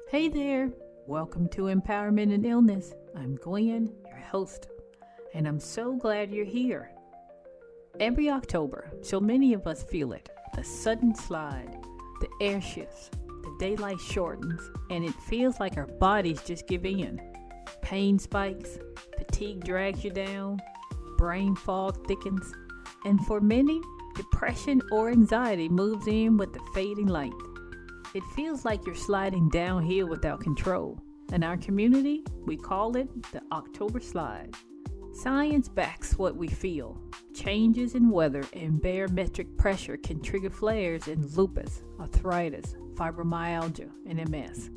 Hey there, welcome to Empowerment and Illness. I'm Gwen, your host, and I'm so glad you're here. Every October, so many of us feel it, the sudden slide, the air shifts, the daylight shortens, and it feels like our bodies just give in. Pain spikes, fatigue drags you down, brain fog thickens, and for many, depression or anxiety moves in with the fading light. It feels like you're sliding downhill without control. In our community, we call it the October slide. Science backs what we feel. Changes in weather and barometric pressure can trigger flares in lupus, arthritis, fibromyalgia, and MS.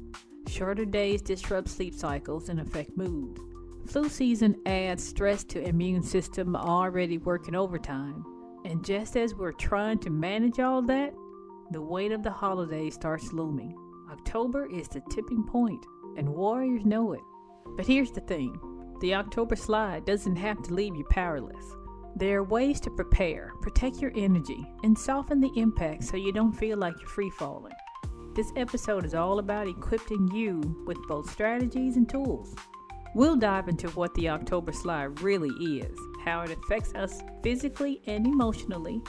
Shorter days disrupt sleep cycles and affect mood. Flu season adds stress to immune system already working overtime. And just as we're trying to manage all that, the weight of the holidays starts looming. October is the tipping point, and warriors know it. But here's the thing, the October slide doesn't have to leave you powerless. There are ways to prepare, protect your energy, and soften the impact so you don't feel like you're free-falling. This episode is all about equipping you with both strategies and tools. We'll dive into what the October slide really is, how it affects us physically and emotionally,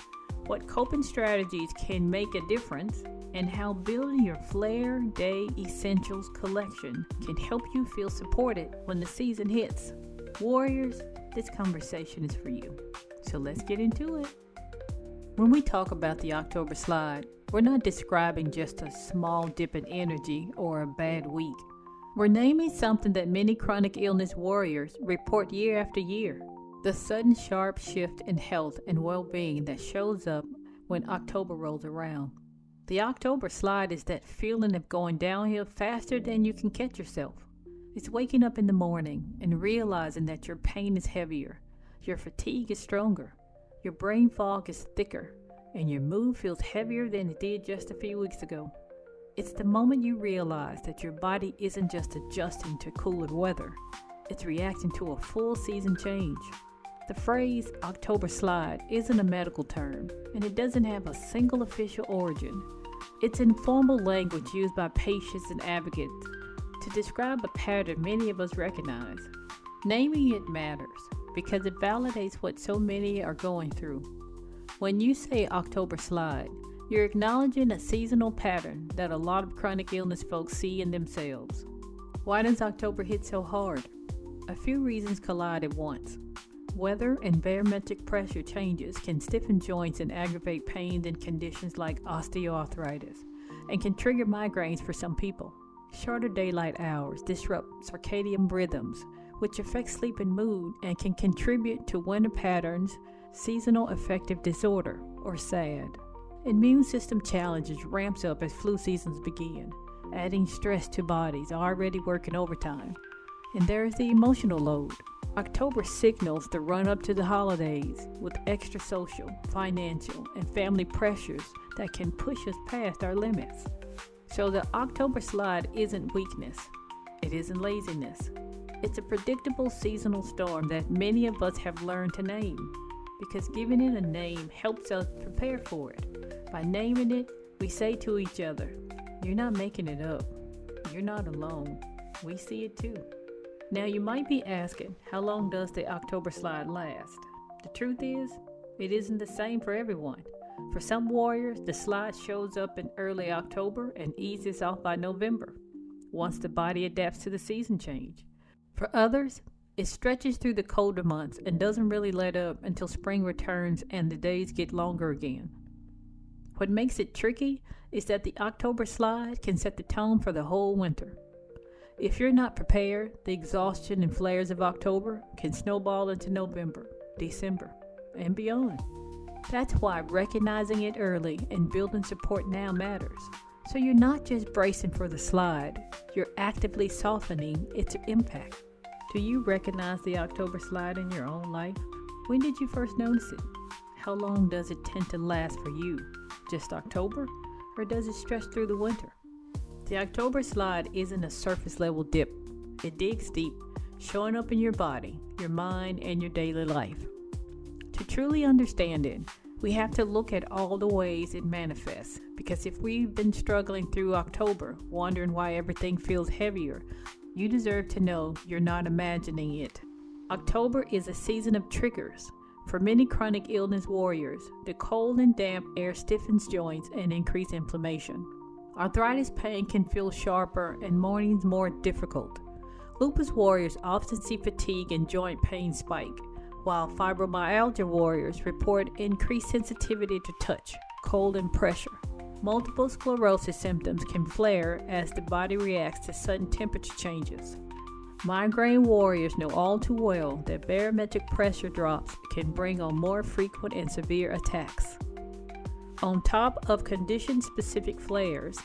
what coping strategies can make a difference, and how building your Flair Day Essentials collection can help you feel supported when the season hits. Warriors, this conversation is for you. So let's get into it. When we talk about the October slide, we're not describing just a small dip in energy or a bad week. We're naming something that many chronic illness warriors report year after year. The sudden sharp shift in health and well-being that shows up when October rolls around. The October slide is that feeling of going downhill faster than you can catch yourself. It's waking up in the morning and realizing that your pain is heavier, your fatigue is stronger, your brain fog is thicker, and your mood feels heavier than it did just a few weeks ago. It's the moment you realize that your body isn't just adjusting to cooler weather, it's reacting to a full season change. The phrase October slide isn't a medical term, and it doesn't have a single official origin. It's informal language used by patients and advocates to describe a pattern many of us recognize. Naming it matters because it validates what so many are going through. When you say October slide, you're acknowledging a seasonal pattern that a lot of chronic illness folks see in themselves. Why does October hit so hard? A few reasons collide at once. Weather and barometric pressure changes can stiffen joints and aggravate pains in conditions like osteoarthritis, and can trigger migraines for some people. Shorter daylight hours disrupt circadian rhythms, which affect sleep and mood and can contribute to winter patterns, seasonal affective disorder, or SAD. Immune system challenges ramps up as flu seasons begin, adding stress to bodies already working overtime. And there is the emotional load. October signals the run-up to the holidays with extra social, financial, and family pressures that can push us past our limits. So the October slide isn't weakness. It isn't laziness. It's a predictable seasonal storm that many of us have learned to name, because giving it a name helps us prepare for it. By naming it, we say to each other, "You're not making it up. You're not alone. We see it too." Now you might be asking, how long does the October slide last? The truth is, it isn't the same for everyone. For some warriors, the slide shows up in early October and eases off by November, once the body adapts to the season change. For others, it stretches through the colder months and doesn't really let up until spring returns and the days get longer again. What makes it tricky is that the October slide can set the tone for the whole winter. If you're not prepared, the exhaustion and flares of October can snowball into November, December, and beyond. That's why recognizing it early and building support now matters. So you're not just bracing for the slide, you're actively softening its impact. Do you recognize the October slide in your own life? When did you first notice it? How long does it tend to last for you? Just October? Or does it stretch through the winter? The October slide isn't a surface level dip. It digs deep, showing up in your body, your mind, and your daily life. To truly understand it, We have to look at all the ways it manifests, because if we've been struggling through October, wondering why everything feels heavier, you deserve to know you're not imagining it. October is a season of triggers. For many chronic illness warriors, the cold and damp air stiffens joints and increases inflammation. Arthritis pain can feel sharper and mornings more difficult. Lupus warriors often see fatigue and joint pain spike, while fibromyalgia warriors report increased sensitivity to touch, cold, and pressure. Multiple sclerosis symptoms can flare as the body reacts to sudden temperature changes. Migraine warriors know all too well that barometric pressure drops can bring on more frequent and severe attacks. On top of condition-specific flares,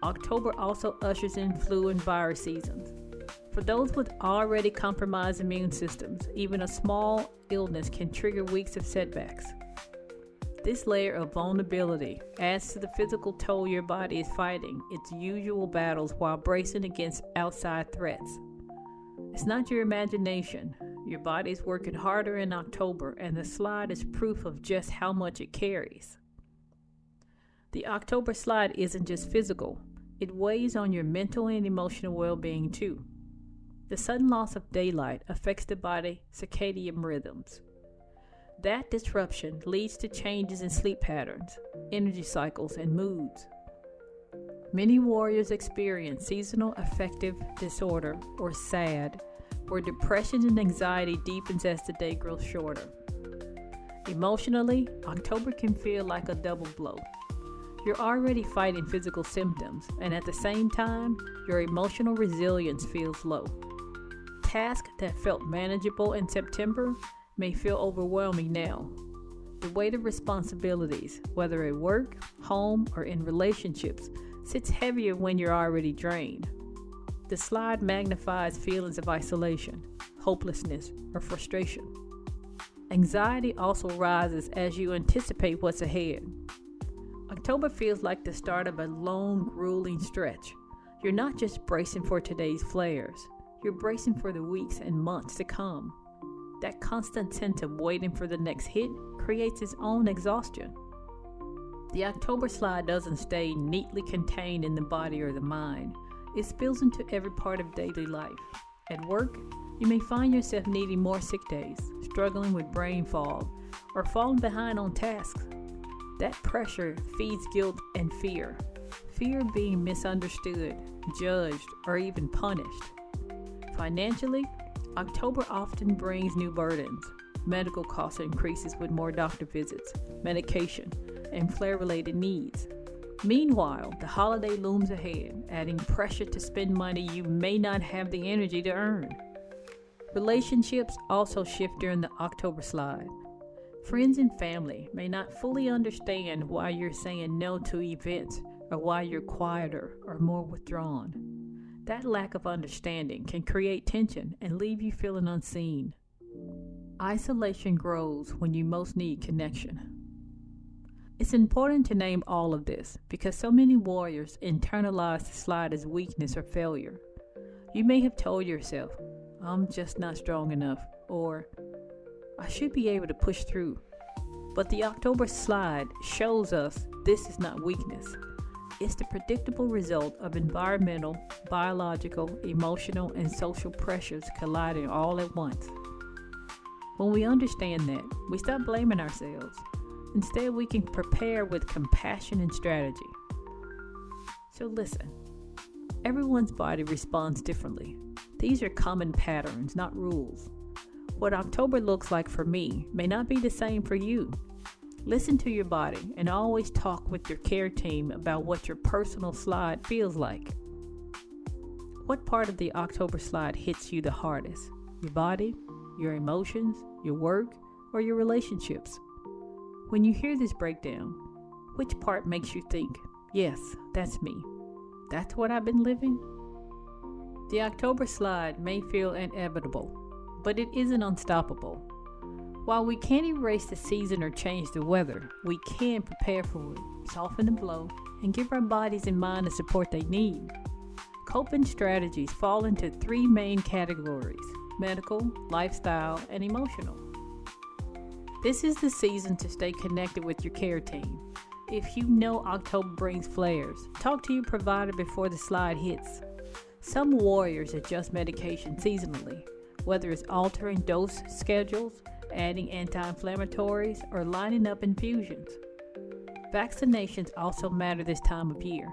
October also ushers in flu and virus seasons. For those with already compromised immune systems, even a small illness can trigger weeks of setbacks. This layer of vulnerability adds to the physical toll your body is fighting its usual battles while bracing against outside threats. It's not your imagination. Your body's working harder in October, and the slide is proof of just how much it carries. The October slide isn't just physical. It weighs on your mental and emotional well-being too. The sudden loss of daylight affects the body's circadian rhythms. That disruption leads to changes in sleep patterns, energy cycles, and moods. Many warriors experience seasonal affective disorder, or SAD, where depression and anxiety deepens as the day grows shorter. Emotionally, October can feel like a double blow. You're already fighting physical symptoms, and at the same time, your emotional resilience feels low. Tasks that felt manageable in September may feel overwhelming now. The weight of responsibilities, whether at work, home, or in relationships, sits heavier when you're already drained. The slide magnifies feelings of isolation, hopelessness, or frustration. Anxiety also rises as you anticipate what's ahead. October feels like the start of a long, grueling stretch. You're not just bracing for today's flares, you're bracing for the weeks and months to come. That constant sense of waiting for the next hit creates its own exhaustion. The October slide doesn't stay neatly contained in the body or the mind. It spills into every part of daily life. At work, you may find yourself needing more sick days, struggling with brain fog, or falling behind on tasks. That pressure feeds guilt and fear. Fear of being misunderstood, judged, or even punished. Financially, October often brings new burdens. Medical cost increases with more doctor visits, medication, and flare-related needs. Meanwhile, the holiday looms ahead, adding pressure to spend money you may not have the energy to earn. Relationships also shift during the October slide. Friends and family may not fully understand why you're saying no to events or why you're quieter or more withdrawn. That lack of understanding can create tension and leave you feeling unseen. Isolation grows when you most need connection. It's important to name all of this because so many warriors internalize the slide as weakness or failure. You may have told yourself, "I'm just not strong enough," or "I should be able to push through." But the October slide shows us this is not weakness. It's the predictable result of environmental, biological, emotional, and social pressures colliding all at once. When we understand that, we stop blaming ourselves. Instead, we can prepare with compassion and strategy. So listen, everyone's body responds differently. These are common patterns, not rules. What October looks like for me may not be the same for you. Listen to your body and always talk with your care team about what your personal slide feels like. What part of the October slide hits you the hardest? Your body, your emotions, your work, or your relationships? When you hear this breakdown, which part makes you think, "Yes, that's me. That's what I've been living"? The October slide may feel inevitable, but it isn't unstoppable. While we can't erase the season or change the weather, we can prepare for it, soften the blow, and give our bodies and mind the support they need. Coping strategies fall into three main categories: medical, lifestyle, and emotional. This is the season to stay connected with your care team. If you know October brings flares, talk to your provider before the slide hits. Some warriors adjust medication seasonally, whether it's altering dose schedules, adding anti-inflammatories, or lining up infusions. Vaccinations also matter this time of year.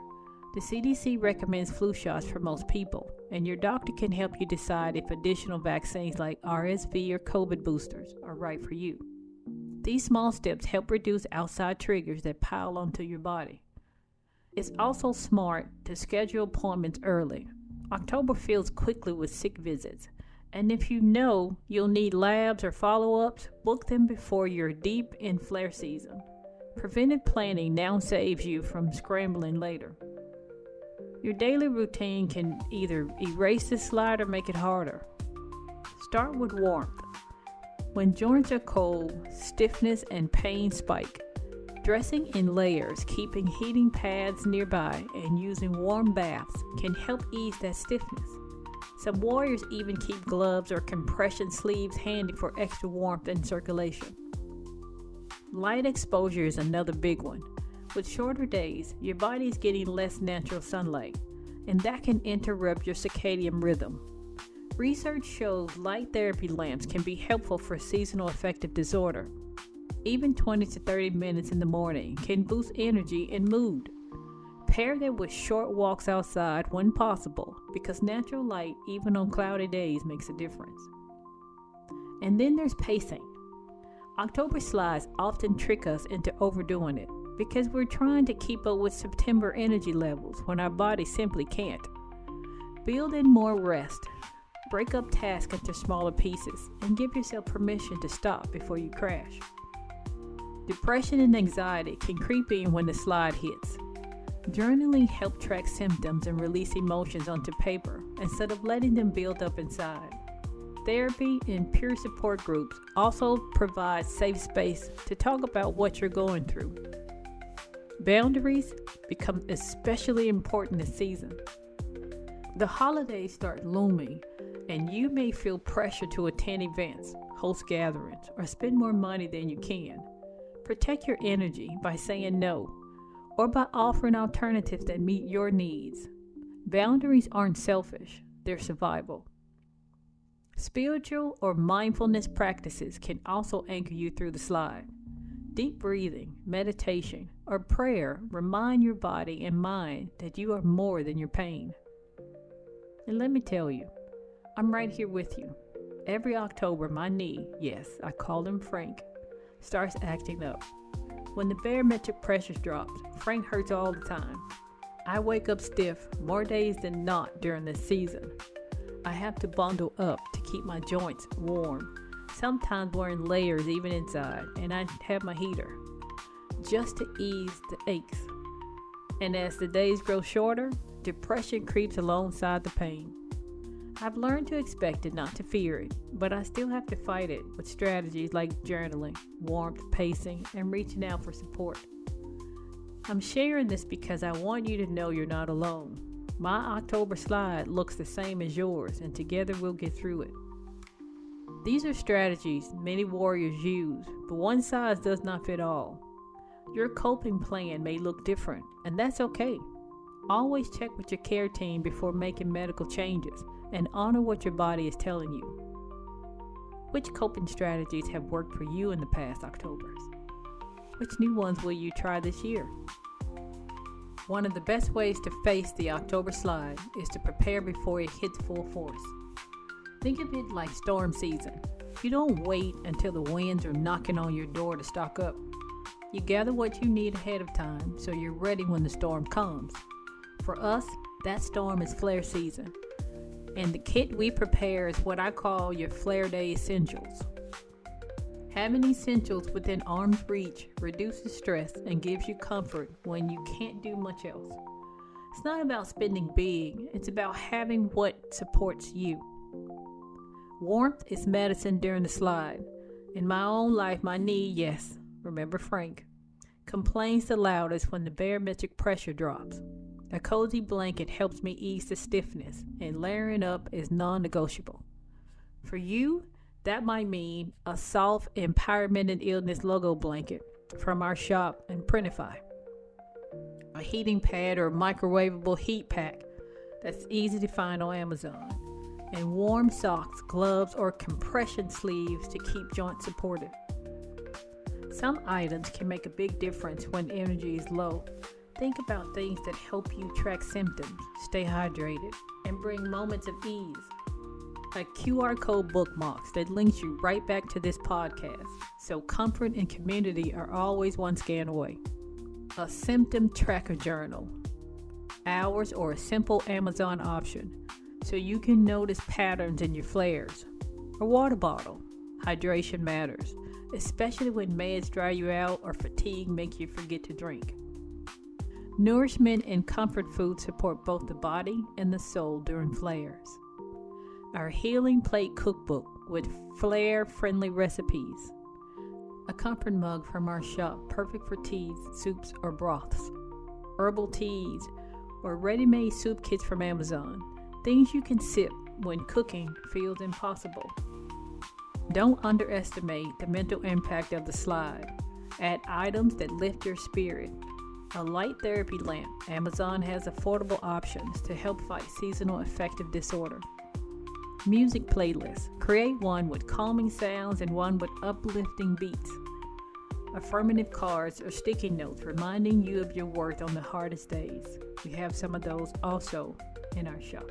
The CDC recommends flu shots for most people, and your doctor can help you decide if additional vaccines like RSV or COVID boosters are right for you. These small steps help reduce outside triggers that pile onto your body. It's also smart to schedule appointments early. October fills quickly with sick visits, and if you know you'll need labs or follow-ups, book them before you're deep in flare season. Preventive planning now saves you from scrambling later. Your daily routine can either erase the slide or make it harder. Start with warmth. When joints are cold, stiffness and pain spike. Dressing in layers, keeping heating pads nearby, and using warm baths can help ease that stiffness. Some warriors even keep gloves or compression sleeves handy for extra warmth and circulation. Light exposure is another big one. With shorter days, your body is getting less natural sunlight, and that can interrupt your circadian rhythm. Research shows light therapy lamps can be helpful for seasonal affective disorder. Even 20 to 30 minutes in the morning can boost energy and mood. Pair that with short walks outside when possible, because natural light, even on cloudy days, makes a difference. And then there's pacing. October slides often trick us into overdoing it because we're trying to keep up with September energy levels when our body simply can't. Build in more rest. Break up tasks into smaller pieces and give yourself permission to stop before you crash. Depression and anxiety can creep in when the slide hits. Journaling helps track symptoms and release emotions onto paper instead of letting them build up inside. Therapy and peer support groups also provide safe space to talk about what you're going through. Boundaries become especially important this season. The holidays start looming, and you may feel pressure to attend events, host gatherings, or spend more money than you can. Protect your energy by saying no, or by offering alternatives that meet your needs. Boundaries aren't selfish, they're survival. Spiritual or mindfulness practices can also anchor you through the slide. Deep breathing, meditation, or prayer remind your body and mind that you are more than your pain. And let me tell you, I'm right here with you. Every October, my knee, yes, I call him Frank, starts acting up. When the barometric pressure drops, Frank hurts all the time. I wake up stiff more days than not during this season. I have to bundle up to keep my joints warm, sometimes wearing layers even inside, and I have my heater, just to ease the aches. And as the days grow shorter, depression creeps alongside the pain. I've learned to expect it, not to fear it, but I still have to fight it with strategies like journaling, warmth, pacing, and reaching out for support. I'm sharing this because I want you to know you're not alone. My October slide looks the same as yours, and together we'll get through it. These are strategies many warriors use, but one size does not fit all. Your coping plan may look different, and that's okay. Always check with your care team before making medical changes, and honor what your body is telling you. Which coping strategies have worked for you in the past Octobers? Which new ones will you try this year? One of the best ways to face the October slide is to prepare before it hits full force. Think of it like storm season. You don't wait until the winds are knocking on your door to stock up. You gather what you need ahead of time so you're ready when the storm comes. For us, that storm is flare season. And the kit we prepare is what I call your flare day essentials. Having essentials within arm's reach reduces stress and gives you comfort when you can't do much else. It's not about spending big, it's about having what supports you. Warmth is medicine during the slide. In my own life, my knee, yes, remember Frank, complains the loudest when the barometric pressure drops. A cozy blanket helps me ease the stiffness, and layering up is non-negotiable. For you, That might mean a soft Empowerment and Illness logo blanket from our shop in Printify, a heating pad or microwavable heat pack that's easy to find on Amazon, and warm socks, gloves, or compression sleeves to keep joints supported. Some items can make a big difference when energy is low. Think about things that help you track symptoms, stay hydrated, and bring moments of ease. A QR code bookmarks that links you right back to this podcast, so comfort and community are always one scan away. A symptom tracker journal, hours, or a simple Amazon option, so you can notice patterns in your flares. A water bottle. Hydration matters, especially when meds dry you out or fatigue make you forget to drink. Nourishment and comfort food support both the body and the soul during flares. Our Healing Plate cookbook with flare-friendly recipes. A comfort mug from our shop, perfect for teas, soups, or broths. Herbal teas or ready-made soup kits from Amazon. Things you can sip when cooking feels impossible. Don't underestimate the mental impact of the slide. Add items that lift your spirit. A light therapy lamp. Amazon has affordable options to help fight seasonal affective disorder. Music playlist. Create one with calming sounds and one with uplifting beats. Affirmative cards or sticky notes reminding you of your worth on the hardest days. We have some of those also in our shop.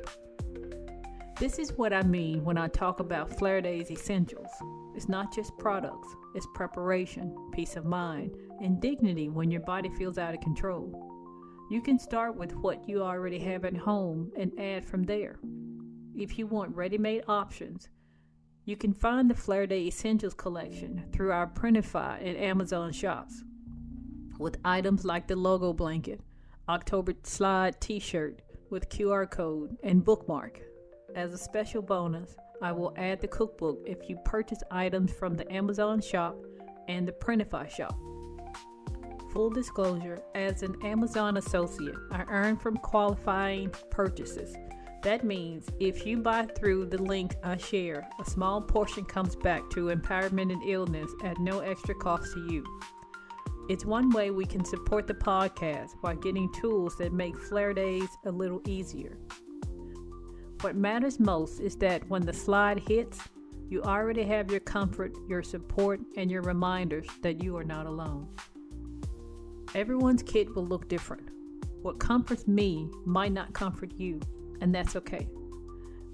This is what I mean when I talk about Flare Days essentials. It's not just products, it's preparation, peace of mind, and dignity when your body feels out of control. You can start with what you already have at home and add from there. If you want ready-made options, you can find the Flare Day Essentials collection through our Printify and Amazon shops, with items like the logo blanket, October slide t-shirt with QR code, and bookmark. As a special bonus, I will add the cookbook if you purchase items from the Amazon shop and the Printify shop. Full disclosure, as an Amazon associate, I earn from qualifying purchases. That means if you buy through the link I share, a small portion comes back to Empowerment and Illness at no extra cost to you. It's one way we can support the podcast while getting tools that make Flare Days a little easier. What matters most is that when the slide hits, you already have your comfort, your support, and your reminders that you are not alone. Everyone's kit will look different. What comforts me might not comfort you, and that's okay.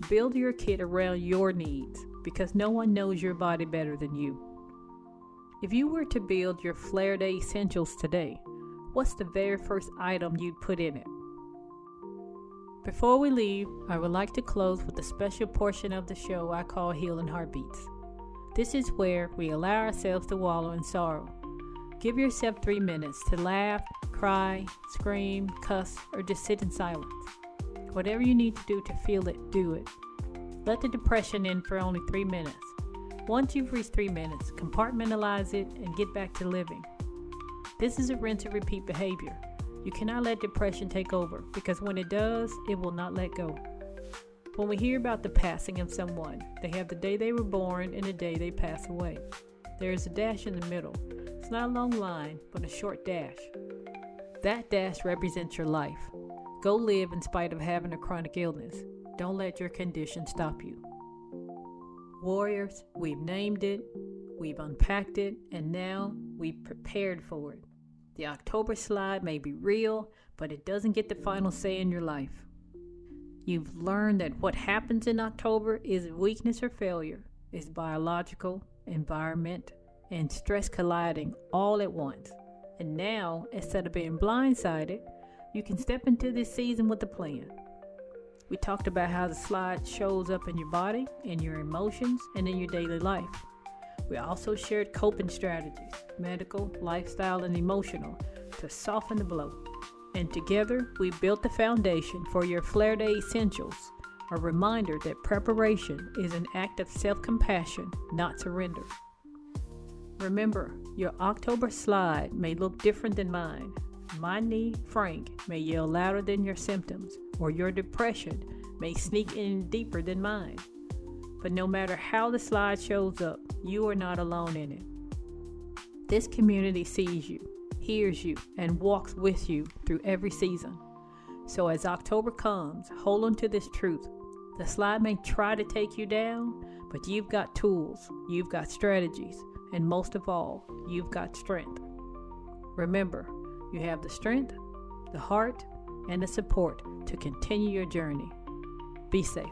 Build your kit around your needs because no one knows your body better than you. If you were to build your Flare Day essentials today, what's the very first item you'd put in it? Before we leave, I would like to close with a special portion of the show I call Healing Heartbeats. This is where we allow ourselves to wallow in sorrow. Give yourself 3 minutes to laugh, cry, scream, cuss, or just sit in silence. Whatever you need to do to feel it, do it. Let the depression in for only 3 minutes. Once you've reached 3 minutes, compartmentalize it and get back to living. This is a rinse and repeat behavior. You cannot let depression take over because when it does, it will not let go. When we hear about the passing of someone, they have the day they were born and the day they pass away. There is a dash in the middle. It's not a long line, but a short dash. That dash represents your life. Go live in spite of having a chronic illness. Don't let your condition stop you. Warriors, we've named it, we've unpacked it, and now we've prepared for it. The October slide may be real, but it doesn't get the final say in your life. You've learned that what happens in October isn't weakness or failure. It's biological, environment, and stress colliding all at once. And now, instead of being blindsided, you can step into this season with a plan. We talked about how the slide shows up in your body, in your emotions, and in your daily life. We also shared coping strategies, medical, lifestyle, and emotional, to soften the blow. And together, we built the foundation for your Flare Day Essentials, a reminder that preparation is an act of self-compassion, not surrender. Remember, your October slide may look different than mine. My knee, Frank, may yell louder than your symptoms, or your depression may sneak in deeper than mine. But no matter how the slide shows up, you are not alone in it. This community sees you, hears you, and walks with you through every season. So as October comes, hold on to this truth. The slide may try to take you down, but you've got tools, you've got strategies, and most of all, you've got strength. Remember, you have the strength, the heart, and the support to continue your journey. Be safe.